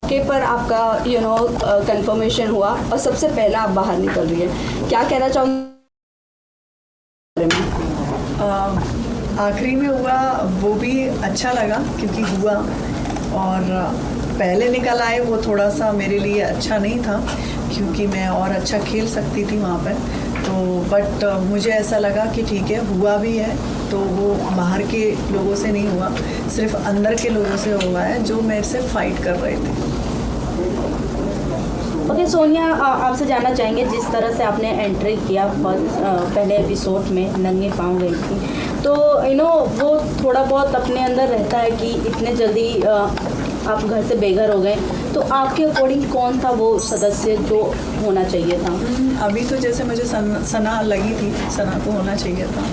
के पर आपका कंफर्मेशन हुआ और सबसे पहला आप बाहर निकल रही है, क्या कहना चाहूँगी? आखिरी में हुआ वो भी अच्छा लगा क्योंकि हुआ, और पहले निकल आए वो थोड़ा सा मेरे लिए अच्छा नहीं था क्योंकि मैं और अच्छा खेल सकती थी वहाँ पर। तो बट मुझे ऐसा लगा कि ठीक है, हुआ भी है तो वो बाहर के लोगों से नहीं हुआ, सिर्फ अंदर के लोगों से हुआ है जो मेरे से फाइट कर रहे थे। ओके सोनिया, आपसे जानना चाहेंगे जिस तरह से आपने एंट्री किया पहले एपिसोड में नंगे पाँव गई थी, तो वो थोड़ा बहुत अपने अंदर रहता है कि इतने जल्दी आप घर से बेघर हो गए, तो आपके अकॉर्डिंग कौन था वो सदस्य जो होना चाहिए था? अभी तो जैसे मुझे सना लगी थी, सना को होना चाहिए था,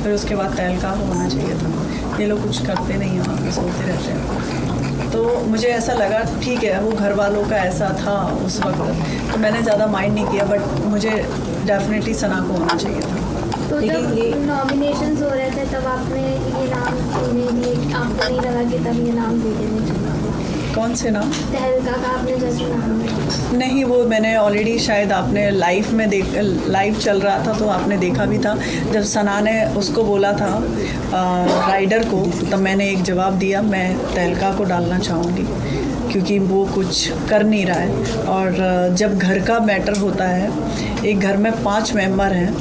फिर उसके बाद तहलका को होना चाहिए था। ये लोग कुछ करते नहीं हैं, वहाँ पे सोते रहते हैं। तो मुझे ऐसा लगा ठीक है, वो घर वालों का ऐसा था उस वक्त, तो मैंने ज़्यादा माइंड नहीं किया, बट मुझे डेफिनेटली सना को होना चाहिए था। तो जब नॉमिनेशंस हो रहे थे तब आपने ये नाम सुने दिए, आपको नहीं लगा कि तब ये नाम दे देने चाहिए? कौन से नाम? तहलका का आपने जैसे नाम दिया? नहीं, वो मैंने ऑलरेडी, शायद आपने लाइव चल रहा था तो आपने देखा भी था, जब सना ने उसको बोला था राइडर को, तब मैंने एक जवाब दिया, मैं तहलका को डालना चाहूँगी क्योंकि वो कुछ कर नहीं रहा है। और जब घर का मैटर होता है, एक घर में 5 मेंबर हैं,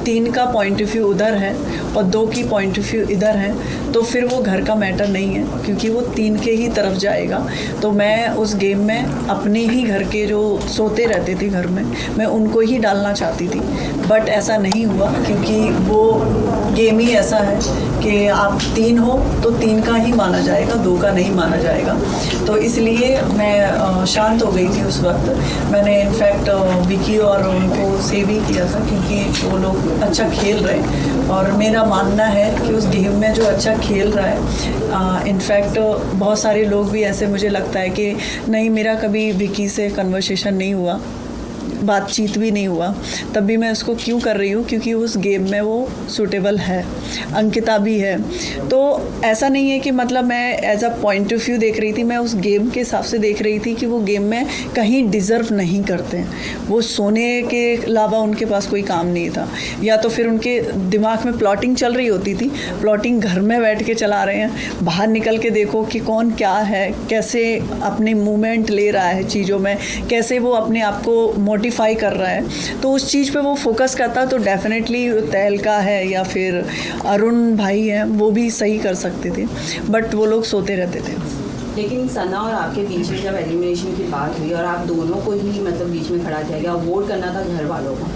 3 का पॉइंट ऑफ व्यू उधर है और 2 की पॉइंट ऑफ व्यू इधर है, तो फिर वो घर का मैटर नहीं है क्योंकि वो 3 के ही तरफ जाएगा। तो मैं उस गेम में अपने ही घर के जो सोते रहते थे घर में, मैं उनको ही डालना चाहती थी, बट ऐसा नहीं हुआ क्योंकि वो गेम ही ऐसा है कि आप 3 हो तो 3 का ही माना जाएगा, 2 का नहीं माना जाएगा। तो इसलिए मैं शांत हो गई थी उस वक्त। मैंने इनफैक्ट विकी और उनको सेव ही किया था क्योंकि वो लोग अच्छा खेल रहे, और मेरा मानना है कि उस गेम में जो अच्छा खेल रहा है, इनफैक्ट बहुत सारे लोग भी ऐसे, मुझे लगता है कि नहीं, मेरा कभी विकी से कन्वर्सेशन नहीं हुआ, बातचीत भी नहीं हुआ, तब भी मैं उसको क्यों कर रही हूँ क्योंकि उस गेम में वो सूटेबल है, अंकिता भी है। तो ऐसा नहीं है कि मतलब मैं as a point of view देख रही थी, मैं उस गेम के हिसाब से देख रही थी कि वो गेम में कहीं डिज़र्व नहीं करते हैं, वो सोने के अलावा उनके पास कोई काम नहीं था, या तो फिर उनके दिमाग में प्लॉटिंग चल रही होती थी, प्लॉटिंग घर में बैठ के चला रहे हैं, बाहर निकल के देखो कि कौन क्या है, कैसे अपने मूवमेंट ले रहा है चीज़ों में, कैसे वो अपने आप को मोटिफाई कर रहा है, तो उस चीज़ पे वो फोकस करता, तो डेफिनेटली तहलका है या फिर अरुण भाई हैं, वो भी सही कर सकते थे, बट वो लोग सोते रहते थे। लेकिन सना और आपके बीच में जब एलिमिनेशन की बात हुई और आप दोनों को ही मतलब बीच में खड़ा किया गया, वोट करना था घर वालों को,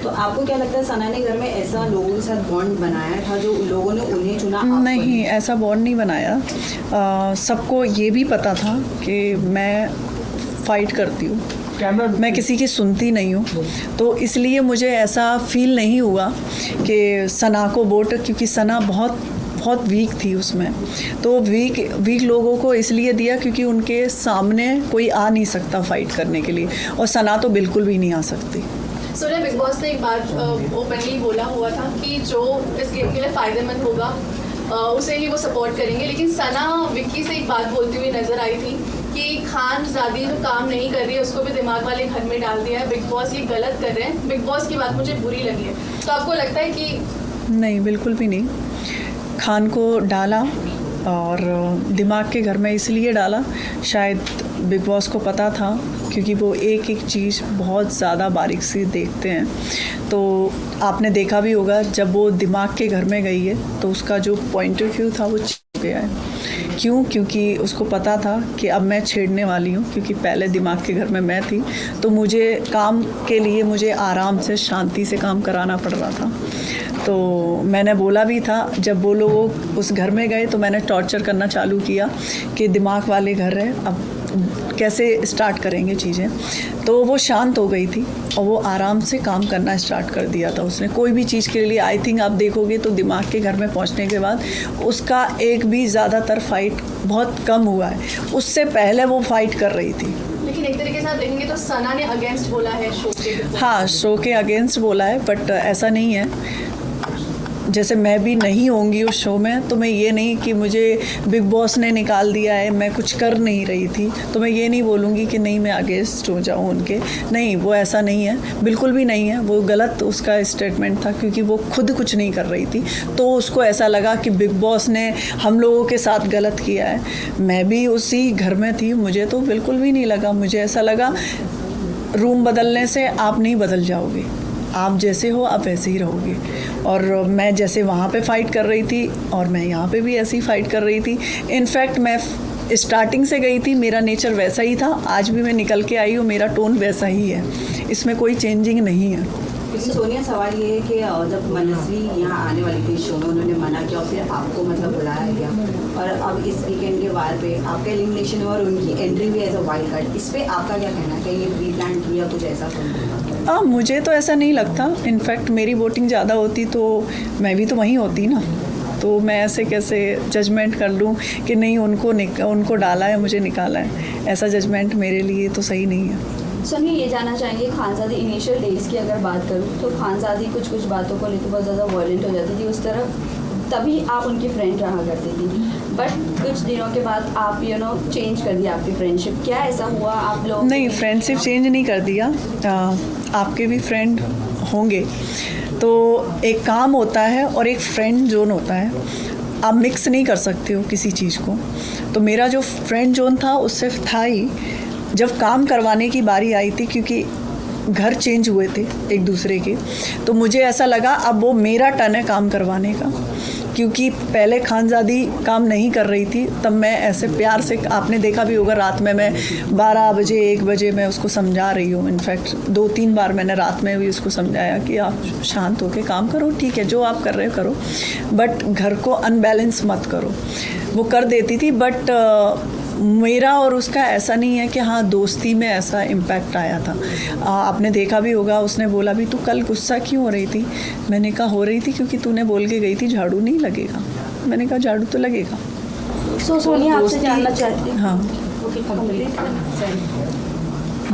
तो आपको क्या लगता है सना ने घर में ऐसा लोगों के साथ बॉन्ड बनाया था जो लोगों ने उन्हें चुना? नहीं, ऐसा बॉन्ड नहीं बनाया। सबको ये भी पता था कि मैं फाइट करती हूँ, मैं किसी की सुनती नहीं हूँ, तो इसलिए मुझे ऐसा फील नहीं हुआ कि सना को वोट, क्योंकि सना बहुत वीक थी उसमें, तो वीक लोगों को इसलिए दिया क्योंकि उनके सामने कोई आ नहीं सकता फाइट करने के लिए, और सना तो बिल्कुल भी नहीं आ सकती। सोनिया, बिग बॉस ने एक बात ओपनली बोला हुआ था कि जो इस गेम के लिए फ़ायदेमंद होगा उसे ही वो सपोर्ट करेंगे, लेकिन सना विक्की से एक बात बोलती हुई नजर आई थी कि खानज़ादी जो काम नहीं कर रही है उसको भी दिमाग वाले घर में डाल दिया है, बिग बॉस ये गलत कर रहे हैं, बिग बॉस की बात मुझे बुरी लगी है। तो आपको लगता है कि? नहीं, बिल्कुल भी नहीं, खान को डाला और दिमाग के घर में इसलिए डाला, शायद बिग बॉस को पता था क्योंकि वो एक एक चीज़ बहुत ज़्यादा बारीक से देखते हैं। तो आपने देखा भी होगा जब वो दिमाग के घर में गई है तो उसका जो पॉइंट ऑफ व्यू था वो छिप गया है। क्यों? क्योंकि उसको पता था कि अब मैं छेड़ने वाली हूँ, क्योंकि पहले दिमाग के घर में मैं थी, तो मुझे काम के लिए मुझे आराम से शांति से काम कराना पड़ रहा था। तो मैंने बोला भी था, जब वो लोग उस घर में गए तो मैंने टॉर्चर करना चालू किया कि दिमाग वाले घर है, अब कैसे स्टार्ट करेंगे चीज़ें। तो वो शांत हो गई थी और वो आराम से काम करना स्टार्ट कर दिया था उसने, कोई भी चीज़ के लिए। आई थिंक आप देखोगे तो दिमाग के घर में पहुंचने के बाद उसका एक भी ज़्यादातर फाइट बहुत कम हुआ है, उससे पहले वो फाइट कर रही थी। लेकिन एक तरीके से आप देखेंगे तो सना ने अगेंस्ट बोला है शो के। हाँ, शो के अगेंस्ट बोला है, बट ऐसा नहीं है। जैसे मैं भी नहीं होंगी उस शो में, तो मैं ये नहीं कि मुझे बिग बॉस ने निकाल दिया है, मैं कुछ कर नहीं रही थी, तो मैं ये नहीं बोलूँगी कि नहीं मैं अगेंस्ट हो जाऊँ उनके। नहीं, वो ऐसा नहीं है, बिल्कुल भी नहीं है। वो गलत उसका स्टेटमेंट था, क्योंकि वो खुद कुछ नहीं कर रही थी, तो उसको ऐसा लगा कि बिग बॉस ने हम लोगों के साथ गलत किया है। मैं भी उसी घर में थी, मुझे तो बिल्कुल भी नहीं लगा। मुझे ऐसा लगा रूम बदलने से आप नहीं बदल जाओगे, आप जैसे हो आप वैसे ही रहोगे। और मैं जैसे वहाँ पे फ़ाइट कर रही थी और मैं यहाँ पे भी ऐसे ही फ़ाइट कर रही थी। इनफैक्ट मैं स्टार्टिंग से गई थी, मेरा नेचर वैसा ही था, आज भी मैं निकल के आई हूँ, मेरा टोन वैसा ही है, इसमें कोई चेंजिंग नहीं है। लेकिन सोनिया, सवाल ये है कि जब मनस्वी यहाँ आने वाली थी शो में, उन्होंने मना किया और फिर आपको मतलब बुलाया गया, और अब इस वीकेंड के वार पे आपका एलिमिनेशन हुआ और उनकी एंट्री भी एज अ वाइल्ड कार्ड, इस पर आपका क्या कहना है? कि ये प्री प्लान किया कुछ ऐसा? मुझे तो ऐसा नहीं लगता। इनफैक्ट मेरी वोटिंग ज़्यादा होती तो मैं भी तो वहीं होती ना, तो मैं ऐसे कैसे जजमेंट कर लूँ कि नहीं उनको डाला है मुझे निकाला है, ऐसा जजमेंट मेरे लिए तो सही नहीं है। सोनिया, ये जानना चाहेंगे खानज़ादी इनिशियल डेज की अगर बात करूँ तो खानज़ादी कुछ बातों को लेकर बहुत ज़्यादा वायलेंट हो जाती थी उस तरफ, तभी आप उनकी फ्रेंड रहा करती थी, बट कुछ दिनों के बाद आप चेंज कर दिया आपकी फ्रेंडशिप। क्या ऐसा हुआ आप लोग? नहीं, फ्रेंडशिप चेंज नहीं कर दिया। आपके भी फ्रेंड होंगे, तो एक काम होता है और एक फ्रेंड जोन होता है, आप मिक्स नहीं कर सकते हो किसी चीज़ को। तो मेरा जो फ्रेंड जोन था उससे था ही, जब काम करवाने की बारी आई थी, क्योंकि घर चेंज हुए थे एक दूसरे के, तो मुझे ऐसा लगा अब वो मेरा टर्न है काम करवाने का, क्योंकि पहले खानज़ादी काम नहीं कर रही थी, तब मैं ऐसे प्यार से, आपने देखा भी होगा रात में मैं 12 बजे 1 बजे मैं उसको समझा रही हूँ। इनफैक्ट 2-3 बार मैंने रात में भी उसको समझाया कि आप शांत होकर काम करो, ठीक है जो आप कर रहे हो करो, बट घर को अनबैलेंस मत करो। वो कर देती थी, बट मेरा और उसका ऐसा नहीं है कि हाँ दोस्ती में ऐसा इम्पैक्ट आया था। आपने देखा भी होगा, उसने बोला भी तू कल गुस्सा क्यों हो रही थी? मैंने कहा हो रही थी क्योंकि तूने बोल के गई थी झाड़ू नहीं लगेगा। मैंने कहा झाड़ू तो लगेगा। सोनिया, आपसे जानना चाहती हूँ। हाँ,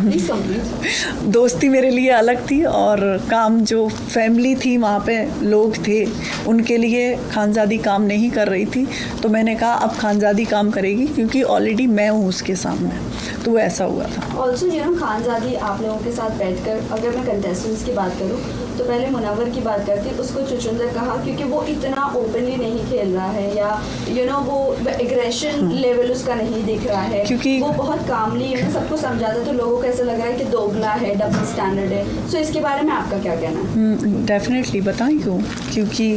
प्लीज कंप्लीट। दोस्ती मेरे लिए अलग थी और काम जो फैमिली थी, वहाँ पे लोग थे, उनके लिए खानज़ादी काम नहीं कर रही थी, तो मैंने कहा अब खानज़ादी काम करेगी क्योंकि ऑलरेडी मैं हूँ उसके सामने, तो वो ऐसा हुआ था। ऑल्सो खानज़ादी आप लोगों के साथ बैठकर, अगर मैं कंटेस्टेंट्स की बात करूँ तो पहले मुनव्वर की बात करती, उसको चुचुंदर कहा क्योंकि वो इतना ओपनली नहीं खेल रहा है, या वो एग्रेशन लेवल उसका नहीं दिख रहा है, क्योंकि वो बहुत कामली सबको समझाता, तो लोगों को ऐसा लग रहा है कि दोगला है, डबल स्टैंडर्ड है। सो इसके बारे में आपका क्या कहना है? डेफिनेटली बताएं क्यों, क्योंकि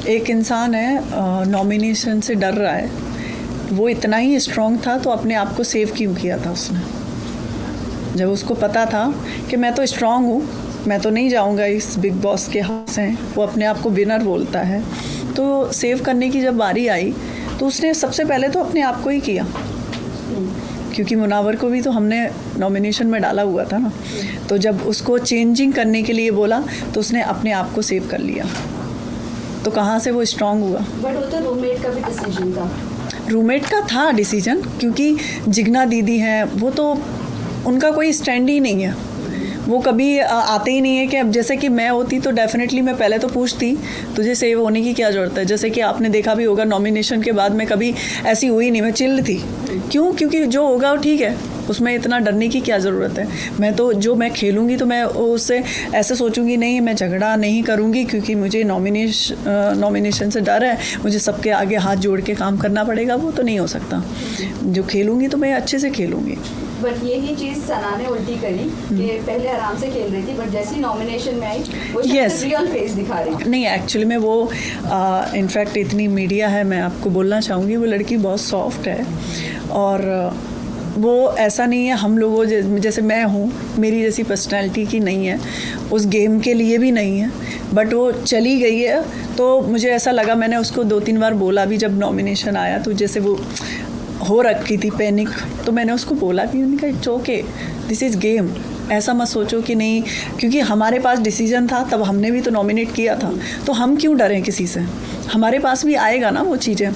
एक इंसान है नॉमिनेशन से डर रहा है, वो इतना ही स्ट्रॉन्ग था तो अपने आप को सेव क्यों किया था उसने? जब उसको पता था कि मैं तो स्ट्रॉन्ग हूँ, मैं तो नहीं जाऊँगा इस बिग बॉस के हाथ से, वो अपने आप को विनर बोलता है, तो सेव करने की जब बारी आई तो उसने सबसे पहले तो अपने आप को ही किया, क्योंकि मुनव्वर को भी तो हमने नॉमिनेशन में डाला हुआ था ना, तो जब उसको चेंजिंग करने के लिए बोला तो उसने अपने आप को सेव कर लिया, तो कहाँ से वो स्ट्रॉन्ग हुआ? बट वो तो रूममेट का भी डिसीजन था। रूममेट का था डिसीजन, क्योंकि जिग्ना दीदी हैं, वो तो उनका कोई स्टैंड ही नहीं है, वो कभी आते ही नहीं है कि अब जैसे कि मैं होती तो डेफिनेटली मैं पहले तो पूछती तुझे सेव होने की क्या ज़रूरत है। जैसे कि आपने देखा भी होगा नॉमिनेशन के बाद मैं कभी ऐसी हुई नहीं, मैं चिल्ड थी। क्यों? क्योंकि जो होगा वो ठीक है, उसमें इतना डरने की क्या ज़रूरत है। मैं तो जो मैं खेलूँगी तो मैं उससे ऐसे सोचूंगी नहीं, मैं झगड़ा नहीं करूँगी क्योंकि मुझे नॉमिनेशन से डर है, मुझे सबके आगे हाथ जोड़ के काम करना पड़ेगा, वो तो नहीं हो सकता। जो खेलूँगी तो मैं अच्छे से खेलूँगी। बट यही चीज़ सना ने उल्टी करी कि पहले आराम से खेल रही थी, बट जैसी नॉमिनेशन में आई वो रियल फेस दिखा रही। नहीं, एक्चुअली में वो इनफैक्ट इतनी मीडिया है, मैं आपको बोलना चाहूँगी वो लड़की बहुत सॉफ्ट है, और वो ऐसा नहीं है हम लोगों जैसे मैं हूँ, मेरी जैसी पर्सनैलिटी की नहीं है, उस गेम के लिए भी नहीं है, बट वो चली गई है। तो मुझे ऐसा लगा, मैंने उसको 2-3 बार बोला भी जब नॉमिनेशन आया, तो जैसे वो हो रखी थी पैनिक, तो मैंने उसको बोला भी, उन्होंने कहा it's okay, this is game, ऐसा मत सोचो कि नहीं, क्योंकि हमारे पास डिसीजन था, तब हमने भी तो नॉमिनेट किया था, तो हम क्यों डरें किसी से, हमारे पास भी आएगा ना वो चीज़ें।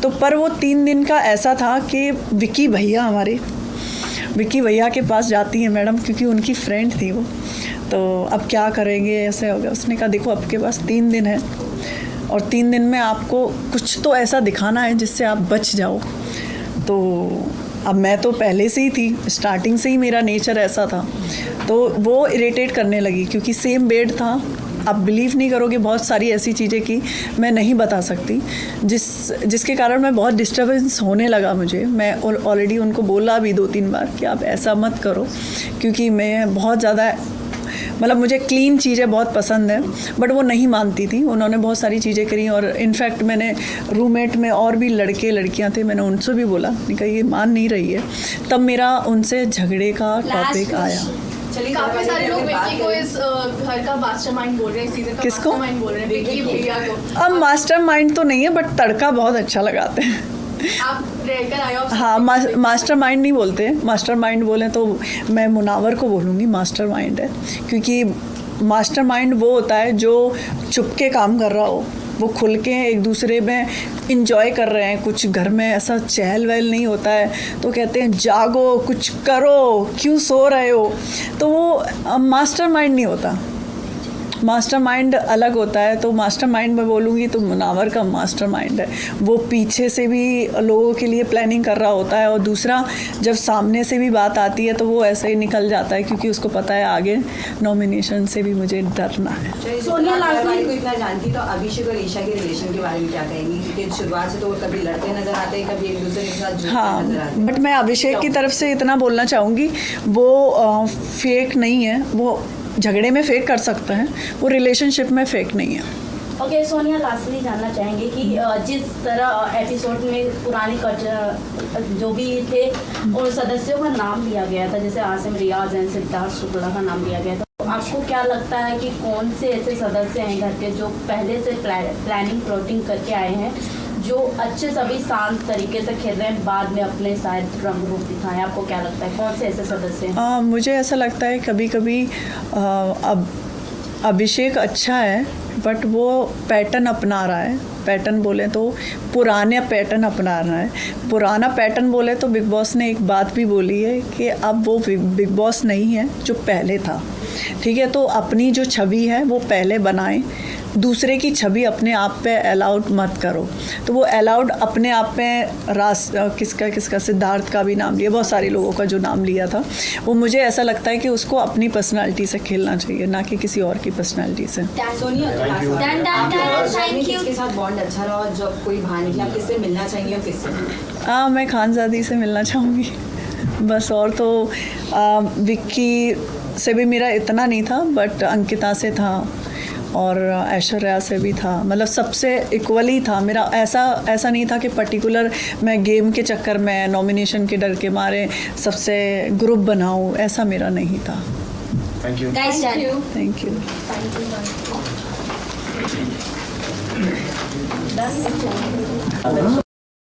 तो पर वो 3 दिन का ऐसा था कि विक्की भैया के पास जाती है मैडम, क्योंकि उनकी फ्रेंड थी वो, तो अब क्या करेंगे, ऐसे हो गया। उसने कहा देखो आपके पास 3 दिन है, और 3 दिन में आपको कुछ तो ऐसा दिखाना है जिससे आप बच जाओ। तो अब मैं तो पहले से ही थी, स्टार्टिंग से ही मेरा नेचर ऐसा था, तो वो इरिटेट करने लगी क्योंकि सेम बेड था। आप बिलीव नहीं करोगे, बहुत सारी ऐसी चीज़ें की मैं नहीं बता सकती, जिसके कारण मैं बहुत डिस्टर्बेंस होने लगा मुझे। मैं ऑलरेडी उनको बोला भी 2-3 बार कि आप ऐसा मत करो, क्योंकि मैं बहुत ज़्यादा मतलब मुझे क्लीन चीज़ें बहुत पसंद है, बट वो नहीं मानती थी। उन्होंने बहुत सारी चीज़ें करी और इनफैक्ट मैंने रूममेट में और भी लड़के लड़कियां थे, मैंने उनसे भी बोला, नहीं कहा ये मान नहीं रही है। तब मेरा उनसे झगड़े का टॉपिक आया। चलिए काफी सारे लोग विक्की को इस घर का मास्टरमाइंड बोल रहे हैं, इस सीजन का किसको? मास्टरमाइंड बोल रहे हैं विक्की भैया को। अब मास्टरमाइंड तो नहीं है, बट तड़का बहुत अच्छा लगाते हैं। आप रहकर आए हो। हाँ, मास्टरमाइंड नहीं बोलते, मास्टरमाइंड बोले तो मैं मुनावर को बोलूँगी मास्टरमाइंड है, क्योंकि मास्टरमाइंड वो होता है जो चुपके काम कर रहा हो, वो खुल के एक दूसरे में इंजॉय कर रहे हैं, कुछ घर में ऐसा चहल वहल नहीं होता है, तो कहते हैं जागो कुछ करो, क्यों सो रहे हो। तो वो मास्टरमाइंड नहीं होता, मास्टरमाइंड अलग होता है। तो मास्टरमाइंड मैं बोलूँगी तो मुनावर का मास्टरमाइंड है, वो पीछे से भी लोगों के लिए प्लानिंग कर रहा होता है, और दूसरा जब सामने से भी बात आती है तो वो ऐसे ही निकल जाता है, क्योंकि उसको पता है आगे नॉमिनेशन से भी मुझे डरना है। सोनिया लाजमी को इतना जानती, तो अभिषेक और ईशा के रिलेशन के बारे में क्या कहेंगी? क्योंकि शुरुआत से तो वो कभी लड़ते नजर आते हैं, कभी एक दूसरे के साथ जुड़ते नजर आते हाँ, हैं। बट मैं अभिषेक की तरफ से इतना बोलना चाहूँगी, वो फेक नहीं है, वो झगड़े में फेक कर सकते हैं, वो रिलेशनशिप में फेक नहीं है। ओके, सोनिया लास्टली जानना चाहेंगे कि जिस तरह एपिसोड में पुराने जो भी थे उन सदस्यों का नाम लिया गया था, जैसे आसिम रियाज एंड सिद्धार्थ शुक्ला का नाम लिया गया था, तो आपको क्या लगता है कि कौन से ऐसे सदस्य हैं घर के जो पहले से प्लानिंग प्लॉटिंग करके आए हैं, जो अच्छे सभी शांत तरीके से खेल रहे हैं, बाद में अपने शायद रंग रूप दिखाएं? आपको क्या लगता है कौन से ऐसे सदस्य हैं? मुझे ऐसा लगता है कभी कभी अब अभिषेक अच्छा है, बट वो पैटर्न अपना रहा है। पैटर्न बोले तो पुराने पैटर्न अपना रहा है। पुराना पैटर्न बोले तो बिग बॉस ने एक बात भी बोली है कि अब वो बिग बॉस नहीं है जो पहले था, ठीक है। तो अपनी जो छवि है वो पहले बनाएं, दूसरे की छवि अपने आप पे अलाउड मत करो। तो वो अलाउड अपने आप में किसका सिद्धार्थ का भी नाम लिया, बहुत सारे लोगों का जो नाम लिया था, वो मुझे ऐसा लगता है कि उसको अपनी पर्सनालिटी से खेलना चाहिए, ना कि किसी और की पर्सनालिटी से। Sonia, thank you. किसके साथ बॉन्ड अच्छा रहा, और जब कोई बाहर निकला आप किससे मिलना चाहेंगे और किससे? मैं खानज़ादी से मिलना चाहूँगी बस, और तो विक्की से भी मेरा इतना नहीं था, बट अंकिता से था और ऐश्वर्या से भी था, मतलब सबसे इक्वली था मेरा। ऐसा नहीं था कि पर्टिकुलर मैं गेम के चक्कर में नॉमिनेशन के डर के मारे सबसे ग्रुप बनाऊं, ऐसा मेरा नहीं था। Thank you. Thank you.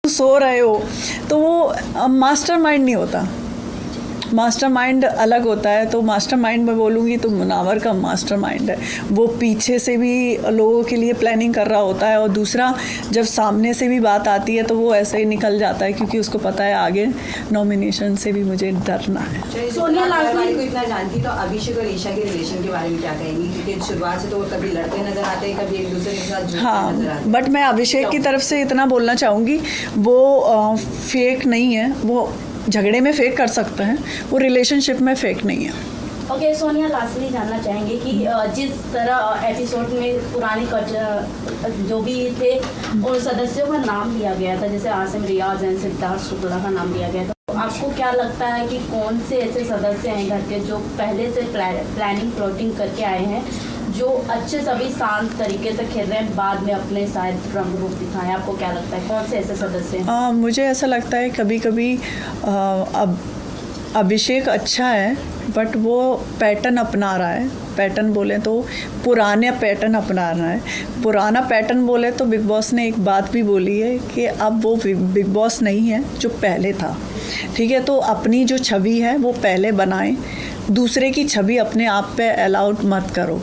सो रहे हो तो वो मास्टरमाइंड नहीं होता, मास्टरमाइंड अलग होता है। तो मास्टरमाइंड मैं बोलूँगी तो मुनावर का मास्टरमाइंड है, वो पीछे से भी लोगों के लिए प्लानिंग कर रहा होता है, और दूसरा जब सामने से भी बात आती है तो वो ऐसे ही निकल जाता है, क्योंकि उसको पता है आगे नॉमिनेशन से भी मुझे डरना है। सोनिया लाजमी को इतना जानती, तो अभिषेक और ईशा के रिलेशन के बारे में क्या कहेंगी? क्योंकि शुरुआत से तो वो कभी लड़ते नजर आते हैं, कभी एक दूसरे के साथ जुड़ते हाँ, नजर आते हैं। बट मैं अभिषेक की तरफ से इतना बोलना चाहूँगी, वो फेक नहीं है, वो झगड़े में फेक कर सकते हैं, वो रिलेशनशिप में फेक नहीं है। ओके, सोनिया लास्टली जानना चाहेंगे कि जिस तरह एपिसोड में पुराने जो भी थे उन सदस्यों का नाम लिया गया था, जैसे आसिम रियाज एंड सिद्धार्थ शुक्ला का नाम लिया गया था, तो आपको क्या लगता है कि कौन से ऐसे सदस्य हैं घर के जो पहले से प्लानिंग प्लॉटिंग करके आए हैं, जो अच्छे सभी शांत तरीके से खेल रहे हैं, बाद में अपने शायद रंग रूप दिखाएं? आपको क्या लगता है कौन से ऐसे सदस्य हैं? मुझे ऐसा लगता है कभी कभी अब अभिषेक अच्छा है, बट वो पैटर्न अपना रहा है। पैटर्न बोले तो पुराने पैटर्न अपना रहा है। पुराना पैटर्न बोले तो बिग बॉस ने एक बात भी बोली है कि अब वो बिग बॉस नहीं है जो पहले था, ठीक है। तो अपनी जो छवि है वो पहले बनाएं, दूसरे की छवि अपने आप पे अलाउड मत करो।